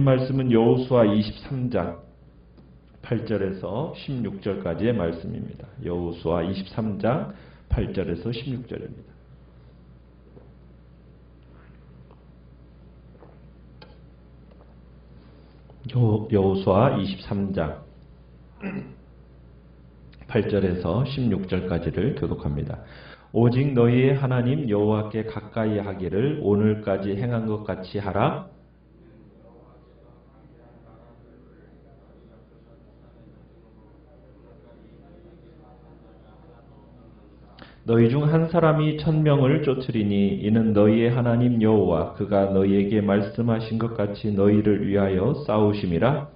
말씀은 여호수아 23장 8절에서 16절까지의 말씀입니다. 여호수아 23장 8절에서 16절입니다. 여호수아 23장 8절에서 16절까지를 교독합니다. 오직 너희의 하나님 여호와께 가까이 하기를 오늘까지 행한 것 같이 하라. 너희 중 한 사람이 1000명을 쫓으리니 이는 너희의 하나님 여호와 그가 너희에게 말씀하신 것 같이 너희를 위하여 싸우심이라.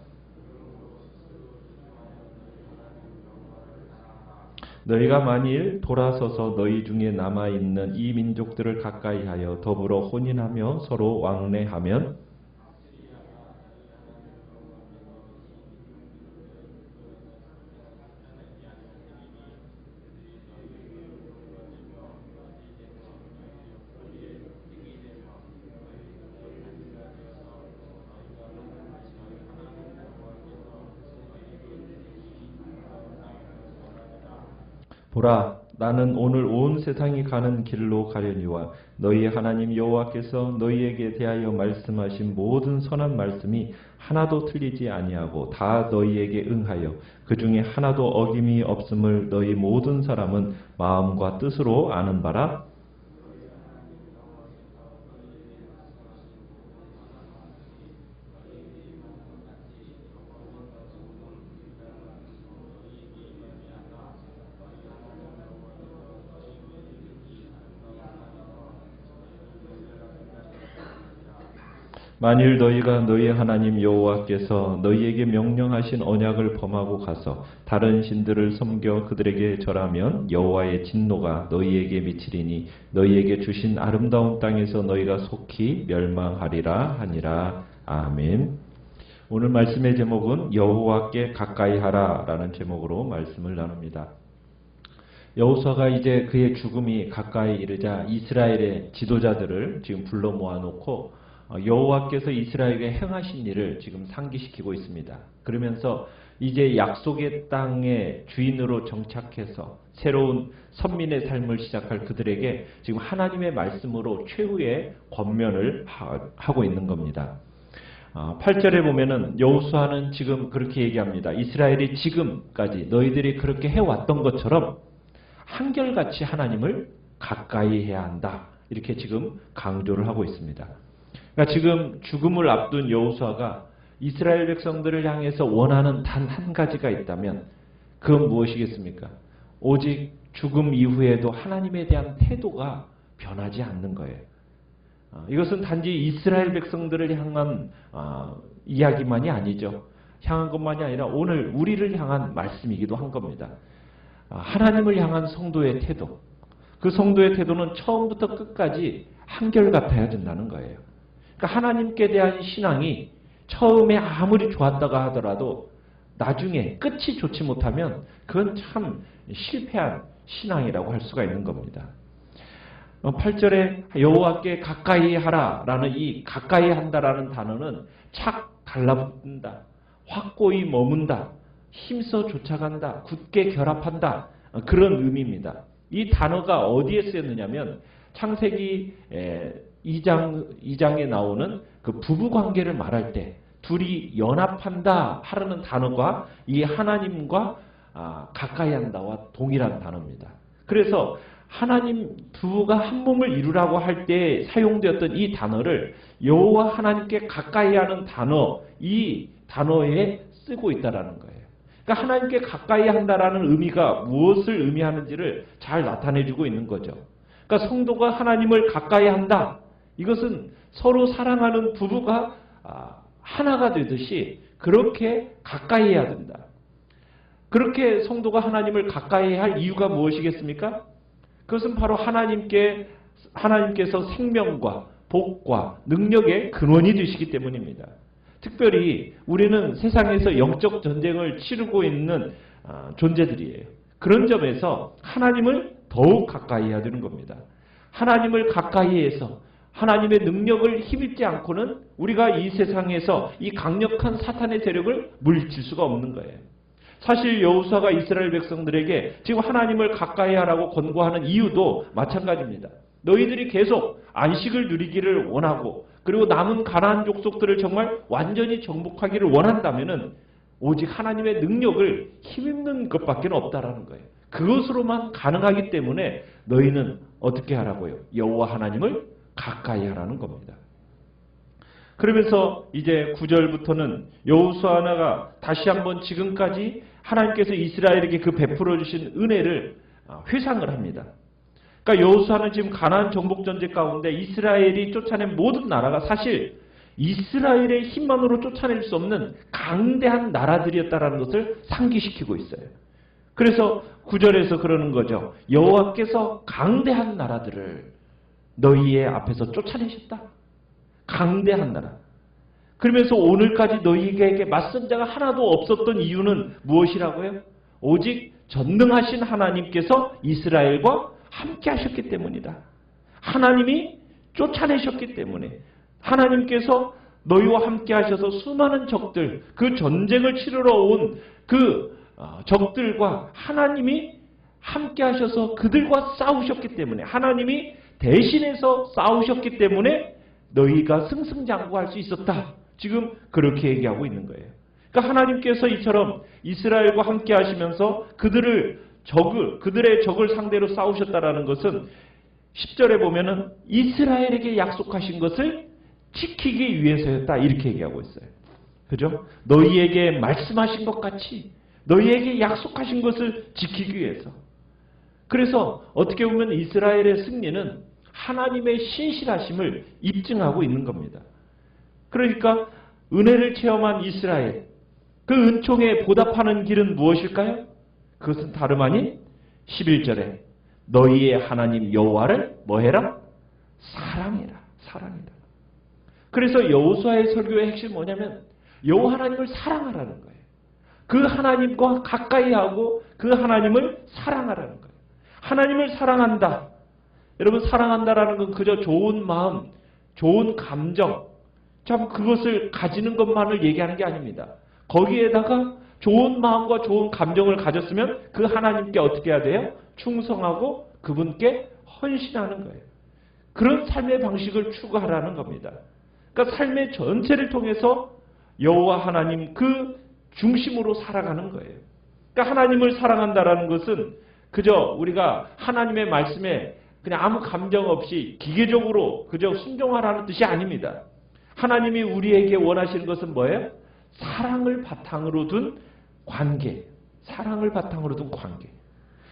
너희가 만일 돌아서서 너희 중에 남아있는 이 민족들을 가까이하여 더불어 혼인하며 서로 왕래하면 보라, 나는 오늘 온 세상이 가는 길로 가려니와 너희의 하나님 여호와께서 너희에게 대하여 말씀하신 모든 선한 말씀이 하나도 틀리지 아니하고 다 너희에게 응하여 그 중에 하나도 어김이 없음을 너희 모든 사람은 마음과 뜻으로 아는 바라. 만일 너희가 너희 하나님 여호와께서 너희에게 명령하신 언약을 범하고 가서 다른 신들을 섬겨 그들에게 절하면 여호와의 진노가 너희에게 미치리니 너희에게 주신 아름다운 땅에서 너희가 속히 멸망하리라 하니라. 아멘. 오늘 말씀의 제목은 여호와께 가까이 하라 라는 제목으로 말씀을 나눕니다. 여호수아가 이제 그의 죽음이 가까이 이르자 이스라엘의 지도자들을 지금 불러 모아놓고 여호와께서 이스라엘에게 행하신 일을 지금 상기시키고 있습니다. 그러면서 이제 약속의 땅의 주인으로 정착해서 새로운 선민의 삶을 시작할 그들에게 지금 하나님의 말씀으로 최후의 권면을 하고 있는 겁니다. 8절에 보면은 여호수아는 지금 그렇게 얘기합니다. 이스라엘이 지금까지 너희들이 그렇게 해왔던 것처럼 한결같이 하나님을 가까이 해야 한다. 이렇게 지금 강조를 하고 있습니다. 그러니까 지금 죽음을 앞둔 여호수아가 이스라엘 백성들을 향해서 원하는 단 한 가지가 있다면 그건 무엇이겠습니까? 오직 죽음 이후에도 하나님에 대한 태도가 변하지 않는 거예요. 이것은 단지 이스라엘 백성들을 향한 이야기만이 아니죠. 향한 것만이 아니라 오늘 우리를 향한 말씀이기도 한 겁니다. 하나님을 향한 성도의 태도. 그 성도의 태도는 처음부터 끝까지 한결같아야 된다는 거예요. 그러니까 하나님께 대한 신앙이 처음에 아무리 좋았다가 하더라도 나중에 끝이 좋지 못하면 그건 참 실패한 신앙이라고 할 수가 있는 겁니다. 8절에 여호와께 가까이 하라라는 이 가까이 한다라는 단어는 착 달라붙는다, 확고히 머문다, 힘써 쫓아간다, 굳게 결합한다 그런 의미입니다. 이 단어가 어디에 쓰였느냐면 창세기 2장에 나오는 그 부부관계를 말할 때 둘이 연합한다 하라는 단어가 이 하나님과 가까이 한다와 동일한 단어입니다. 그래서 하나님 부부가 한 몸을 이루라고 할 때 사용되었던 이 단어를 여호와 하나님께 가까이 하는 단어, 이 단어에 쓰고 있다라는 거예요. 그러니까 하나님께 가까이 한다라는 의미가 무엇을 의미하는지를 잘 나타내주고 있는 거죠. 그러니까 성도가 하나님을 가까이 한다. 이것은 서로 사랑하는 부부가 하나가 되듯이 그렇게 가까이 해야 된다. 그렇게 성도가 하나님을 가까이 할 이유가 무엇이겠습니까? 그것은 바로 하나님께서 생명과 복과 능력의 근원이 되시기 때문입니다. 특별히 우리는 세상에서 영적 전쟁을 치르고 있는 존재들이에요. 그런 점에서 하나님을 더욱 가까이 해야 되는 겁니다. 하나님을 가까이 해서 하나님의 능력을 힘입지 않고는 우리가 이 세상에서 이 강력한 사탄의 세력을 물리칠 수가 없는 거예요. 사실 여호수아가 이스라엘 백성들에게 지금 하나님을 가까이 하라고 권고하는 이유도 마찬가지입니다. 너희들이 계속 안식을 누리기를 원하고 그리고 남은 가나안 족속들을 정말 완전히 정복하기를 원한다면은 오직 하나님의 능력을 힘입는 것밖에 없다라는 거예요. 그것으로만 가능하기 때문에 너희는 어떻게 하라고요? 여호와 하나님을 가까이 하라는 겁니다. 그러면서 이제 9절부터는 여호수아가 다시 한번 지금까지 하나님께서 이스라엘에게 그 베풀어 주신 은혜를 회상을 합니다. 그러니까 여호수아는 지금 가나안 정복 전쟁 가운데 이스라엘이 쫓아낸 모든 나라가 사실 이스라엘의 힘만으로 쫓아낼 수 없는 강대한 나라들이었다라는 것을 상기시키고 있어요. 그래서 9절에서 그러는 거죠. 여호와께서 강대한 나라들을 너희의 앞에서 쫓아내셨다. 강대한 나라. 그러면서 오늘까지 너희에게 맞선 자가 하나도 없었던 이유는 무엇이라고요? 오직 전능하신 하나님께서 이스라엘과 함께 하셨기 때문이다. 하나님이 쫓아내셨기 때문에 하나님께서 너희와 함께 하셔서 수많은 적들, 그 전쟁을 치르러 온 그 적들과 하나님이 함께 하셔서 그들과 싸우셨기 때문에 하나님이 대신해서 싸우셨기 때문에 너희가 승승장구할 수 있었다. 지금 그렇게 얘기하고 있는 거예요. 그러니까 하나님께서 이처럼 이스라엘과 함께 하시면서 그들의 적을 상대로 싸우셨다라는 것은 10절에 보면은 이스라엘에게 약속하신 것을 지키기 위해서였다. 이렇게 얘기하고 있어요. 그죠? 너희에게 말씀하신 것 같이 너희에게 약속하신 것을 지키기 위해서. 그래서 어떻게 보면 이스라엘의 승리는 하나님의 신실하심을 입증하고 있는 겁니다. 그러니까 은혜를 체험한 이스라엘, 그 은총에 보답하는 길은 무엇일까요? 그것은 다름 아닌 11절에 너희의 하나님 여호와를 뭐해라? 사랑해라. 사랑해라. 그래서 여호수아의 설교의 핵심이 뭐냐면 여호와 하나님을 사랑하라는 거예요. 그 하나님과 가까이 하고 그 하나님을 사랑하라는 거예요. 하나님을 사랑한다. 여러분 사랑한다라는 건 그저 좋은 마음, 좋은 감정, 참 그것을 가지는 것만을 얘기하는 게 아닙니다. 거기에다가 좋은 마음과 좋은 감정을 가졌으면 그 하나님께 어떻게 해야 돼요? 충성하고 그분께 헌신하는 거예요. 그런 삶의 방식을 추구하라는 겁니다. 그러니까 삶의 전체를 통해서 여호와 하나님 그 중심으로 살아가는 거예요. 그러니까 하나님을 사랑한다라는 것은 그저 우리가 하나님의 말씀에 그냥 아무 감정 없이 기계적으로 그저 순종하라는 뜻이 아닙니다. 하나님이 우리에게 원하시는 것은 뭐예요? 사랑을 바탕으로 둔 관계. 사랑을 바탕으로 둔 관계.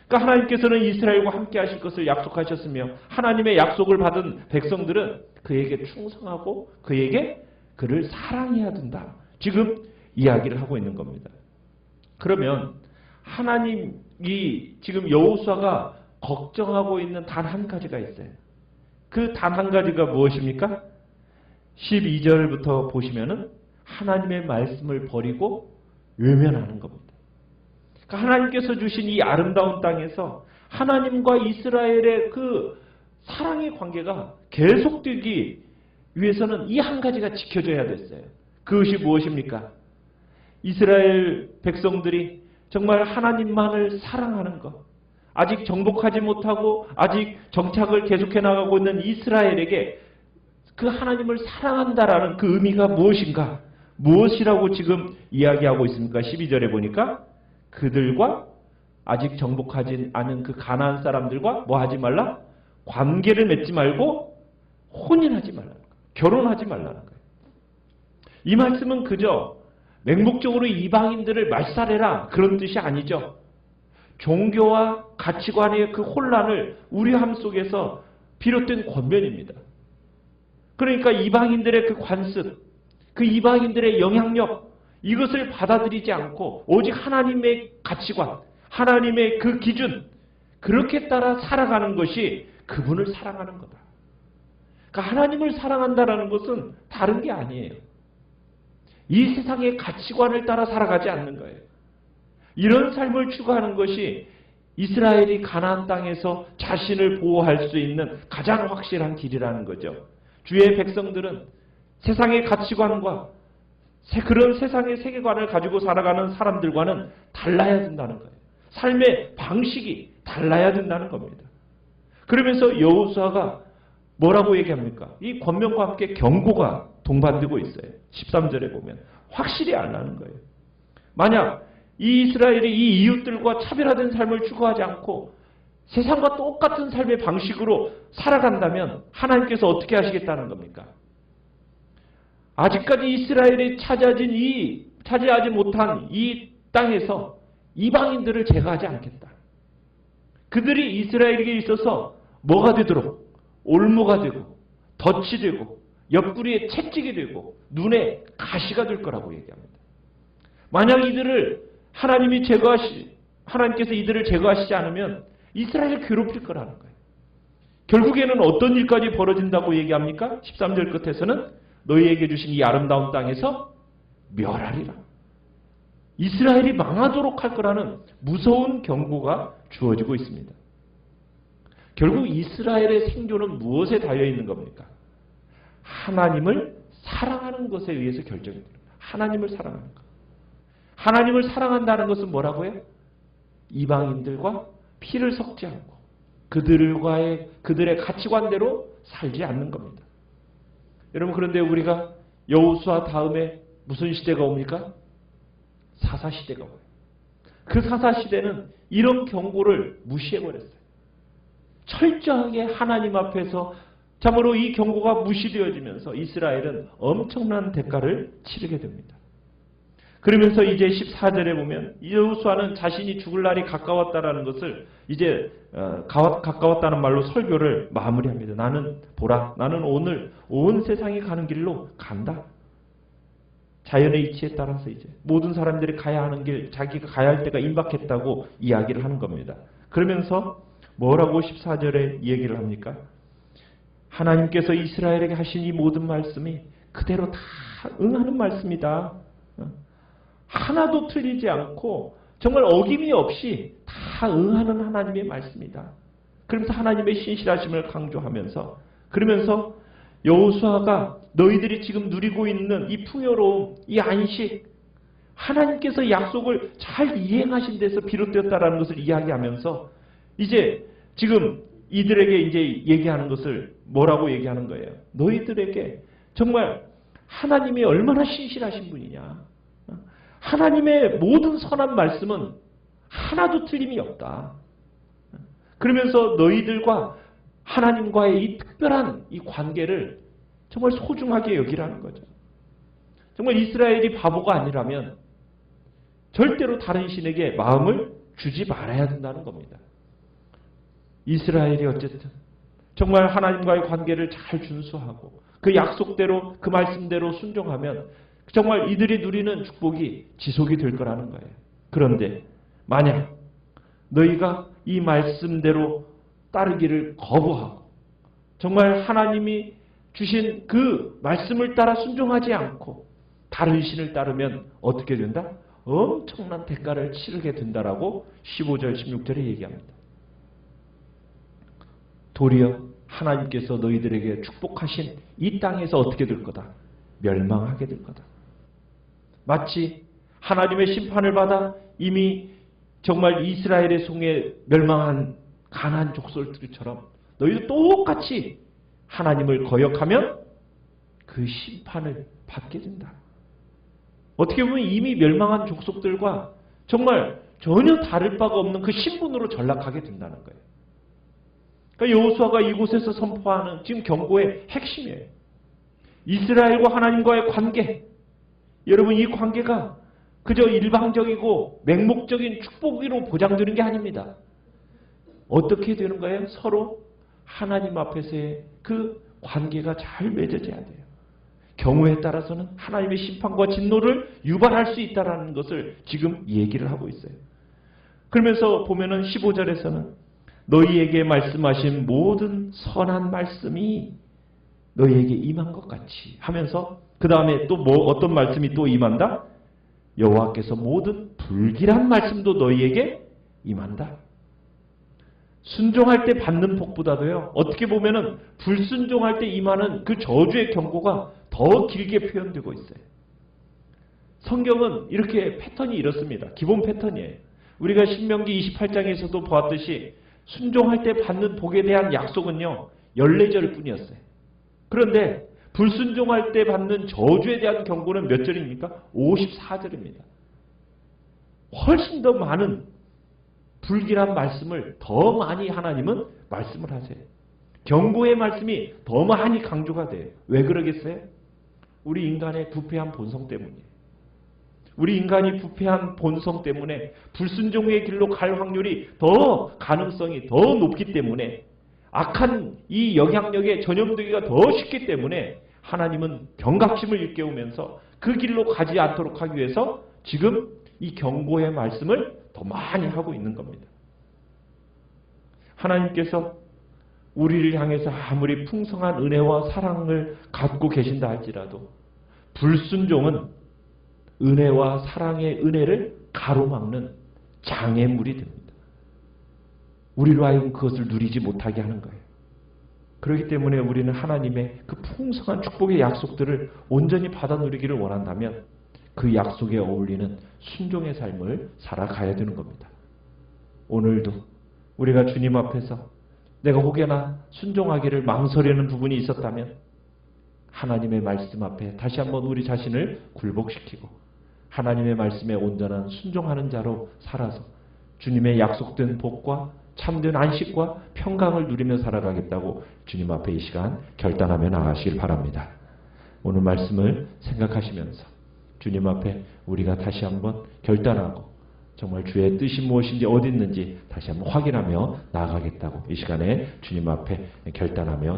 그러니까 하나님께서는 이스라엘과 함께 하실 것을 약속하셨으며 하나님의 약속을 받은 백성들은 그에게 충성하고 그를 사랑해야 된다. 지금 이야기를 하고 있는 겁니다. 그러면 하나님이 지금 여호수아가 걱정하고 있는 단 한 가지가 있어요. 그 단 한 가지가 무엇입니까? 12절부터 보시면은 하나님의 말씀을 버리고 외면하는 겁니다. 그러니까 하나님께서 주신 이 아름다운 땅에서 하나님과 이스라엘의 그 사랑의 관계가 계속되기 위해서는 이 한 가지가 지켜져야 됐어요. 그것이 무엇입니까? 이스라엘 백성들이 정말 하나님만을 사랑하는 것. 아직 정복하지 못하고 아직 정착을 계속해 나가고 있는 이스라엘에게 그 하나님을 사랑한다라는 그 의미가 무엇인가? 무엇이라고 지금 이야기하고 있습니까? 12절에 보니까 그들과 아직 정복하지 않은 그 가나안 사람들과 뭐 하지 말라? 관계를 맺지 말고 혼인하지 말라는 거예요. 결혼하지 말라는 거예요. 이 말씀은 그저 맹목적으로 이방인들을 말살해라 그런 뜻이 아니죠. 종교와 가치관의 그 혼란을 우려함 속에서 비롯된 권면입니다. 그러니까 이방인들의 그 관습, 그 이방인들의 영향력 이것을 받아들이지 않고 오직 하나님의 가치관, 하나님의 그 기준 그렇게 따라 살아가는 것이 그분을 사랑하는 거다. 그러니까 하나님을 사랑한다는 것은 다른 게 아니에요. 이 세상의 가치관을 따라 살아가지 않는 거예요. 이런 삶을 추구하는 것이 이스라엘이 가나안 땅에서 자신을 보호할 수 있는 가장 확실한 길이라는 거죠. 주의 백성들은 세상의 가치관과 그런 세상의 세계관을 가지고 살아가는 사람들과는 달라야 된다는 거예요. 삶의 방식이 달라야 된다는 겁니다. 그러면서 여호수아가 뭐라고 얘기합니까? 이 권면과 함께 경고가 동반되고 있어요. 13절에 보면 확실히 알라는 거예요. 만약 이 이스라엘이 이 이웃들과 차별화된 삶을 추구하지 않고 세상과 똑같은 삶의 방식으로 살아간다면 하나님께서 어떻게 하시겠다는 겁니까? 아직까지 이스라엘이 차지하지 못한 이 땅에서 이방인들을 제거하지 않겠다. 그들이 이스라엘에게 있어서 뭐가 되도록 올무가 되고 덫이 되고 옆구리에 채찍이 되고 눈에 가시가 될 거라고 얘기합니다. 만약 이들을 하나님께서 이들을 제거하시지 않으면 이스라엘을 괴롭힐 거라는 거예요. 결국에는 어떤 일까지 벌어진다고 얘기합니까? 13절 끝에서는 너희에게 주신 이 아름다운 땅에서 멸하리라. 이스라엘이 망하도록 할 거라는 무서운 경고가 주어지고 있습니다. 결국 이스라엘의 생존은 무엇에 달려 있는 겁니까? 하나님을 사랑하는 것에 의해서 결정이 됩니다. 하나님을 사랑하는 것. 하나님을 사랑한다는 것은 뭐라고요? 이방인들과 피를 섞지 않고 그들의 가치관대로 살지 않는 겁니다. 여러분, 그런데 우리가 여호수아 다음에 무슨 시대가 옵니까? 사사시대가 와요. 그 사사시대는 이런 경고를 무시해버렸어요. 철저하게 하나님 앞에서 참으로 이 경고가 무시되어지면서 이스라엘은 엄청난 대가를 치르게 됩니다. 그러면서 이제 14절에 보면 여호수아는 자신이 죽을 날이 가까웠다라는 것을 이제 가까웠다는 말로 설교를 마무리합니다. 나는 오늘 온 세상이 가는 길로 간다. 자연의 이치에 따라서 이제 모든 사람들이 가야 하는 길, 자기가 가야 할 때가 임박했다고 이야기를 하는 겁니다. 그러면서 뭐라고 14절에 얘기를 합니까? 하나님께서 이스라엘에게 하신 이 모든 말씀이 그대로 다 응하는 말씀이다. 하나도 틀리지 않고 정말 어김이 없이 다 응하는 하나님의 말씀이다. 그러면서 하나님의 신실하심을 강조하면서 그러면서 여호수아가 너희들이 지금 누리고 있는 이 풍요로움, 이 안식, 하나님께서 약속을 잘 이행하신 데서 비롯되었다라는 것을 이야기하면서 이제 지금 이들에게 이제 얘기하는 것을 뭐라고 얘기하는 거예요? 너희들에게 정말 하나님이 얼마나 신실하신 분이냐. 하나님의 모든 선한 말씀은 하나도 틀림이 없다. 그러면서 너희들과 하나님과의 이 특별한 이 관계를 정말 소중하게 여기라는 거죠. 정말 이스라엘이 바보가 아니라면 절대로 다른 신에게 마음을 주지 말아야 된다는 겁니다. 이스라엘이 어쨌든 정말 하나님과의 관계를 잘 준수하고 그 약속대로 그 말씀대로 순종하면 정말 이들이 누리는 축복이 지속이 될 거라는 거예요. 그런데 만약 너희가 이 말씀대로 따르기를 거부하고 정말 하나님이 주신 그 말씀을 따라 순종하지 않고 다른 신을 따르면 어떻게 된다? 엄청난 대가를 치르게 된다라고 15절 16절에 얘기합니다. 도리어 하나님께서 너희들에게 축복하신 이 땅에서 어떻게 될 거다? 멸망하게 될 거다. 마치 하나님의 심판을 받아 이미 정말 이스라엘의 손에 멸망한 가나안 족속들처럼 너희도 똑같이 하나님을 거역하면 그 심판을 받게 된다. 어떻게 보면 이미 멸망한 족속들과 정말 전혀 다를 바가 없는 그 신분으로 전락하게 된다는 거예요. 그러니까 여호수아가 이곳에서 선포하는 지금 경고의 핵심이에요. 이스라엘과 하나님과의 관계. 여러분, 이 관계가 그저 일방적이고 맹목적인 축복으로 보장되는 게 아닙니다. 어떻게 되는 거예요? 서로 하나님 앞에서의 그 관계가 잘 맺어져야 돼요. 경우에 따라서는 하나님의 심판과 진노를 유발할 수 있다는 것을 지금 얘기를 하고 있어요. 그러면서 보면은 15절에서는 너희에게 말씀하신 모든 선한 말씀이 너희에게 임한 것 같이 하면서 그 다음에 또 어떤 말씀이 또 임한다? 여호와께서 모든 불길한 말씀도 너희에게 임한다. 순종할 때 받는 복보다도요, 어떻게 보면은 불순종할 때 임하는 그 저주의 경고가 더 길게 표현되고 있어요. 성경은 이렇게 패턴이 이렇습니다. 기본 패턴이에요. 우리가 신명기 28장에서도 보았듯이 순종할 때 받는 복에 대한 약속은요, 14절 뿐이었어요. 그런데 불순종할 때 받는 저주에 대한 경고는 몇 절입니까? 54절입니다. 훨씬 더 많은 불길한 말씀을 더 많이 하나님은 말씀을 하세요. 경고의 말씀이 더 많이 강조가 돼요. 왜 그러겠어요? 우리 인간의 부패한 본성 때문이에요. 우리 인간이 부패한 본성 때문에 불순종의 길로 갈 확률이 더 가능성이 더 높기 때문에 악한 이 영향력에 전염되기가 더 쉽기 때문에 하나님은 경각심을 일깨우면서 그 길로 가지 않도록 하기 위해서 지금 이 경고의 말씀을 더 많이 하고 있는 겁니다. 하나님께서 우리를 향해서 아무리 풍성한 은혜와 사랑을 갖고 계신다 할지라도 불순종은 은혜와 사랑의 은혜를 가로막는 장애물이 됩니다. 우리로 하여금 그것을 누리지 못하게 하는 거예요. 그렇기 때문에 우리는 하나님의 그 풍성한 축복의 약속들을 온전히 받아 누리기를 원한다면 그 약속에 어울리는 순종의 삶을 살아가야 되는 겁니다. 오늘도 우리가 주님 앞에서 내가 혹여나 순종하기를 망설이는 부분이 있었다면 하나님의 말씀 앞에 다시 한번 우리 자신을 굴복시키고 하나님의 말씀에 온전한 순종하는 자로 살아서 주님의 약속된 복과 참된 안식과 평강을 누리며 살아가겠다고 주님 앞에 이 시간 결단하며 나가시길 바랍니다. 오늘 말씀을 생각하시면서 주님 앞에 우리가 다시 한번 결단하고 정말 주의 뜻이 무엇인지 어디 있는지 다시 한번 확인하며 나아가겠다고 이 시간에 주님 앞에 결단하며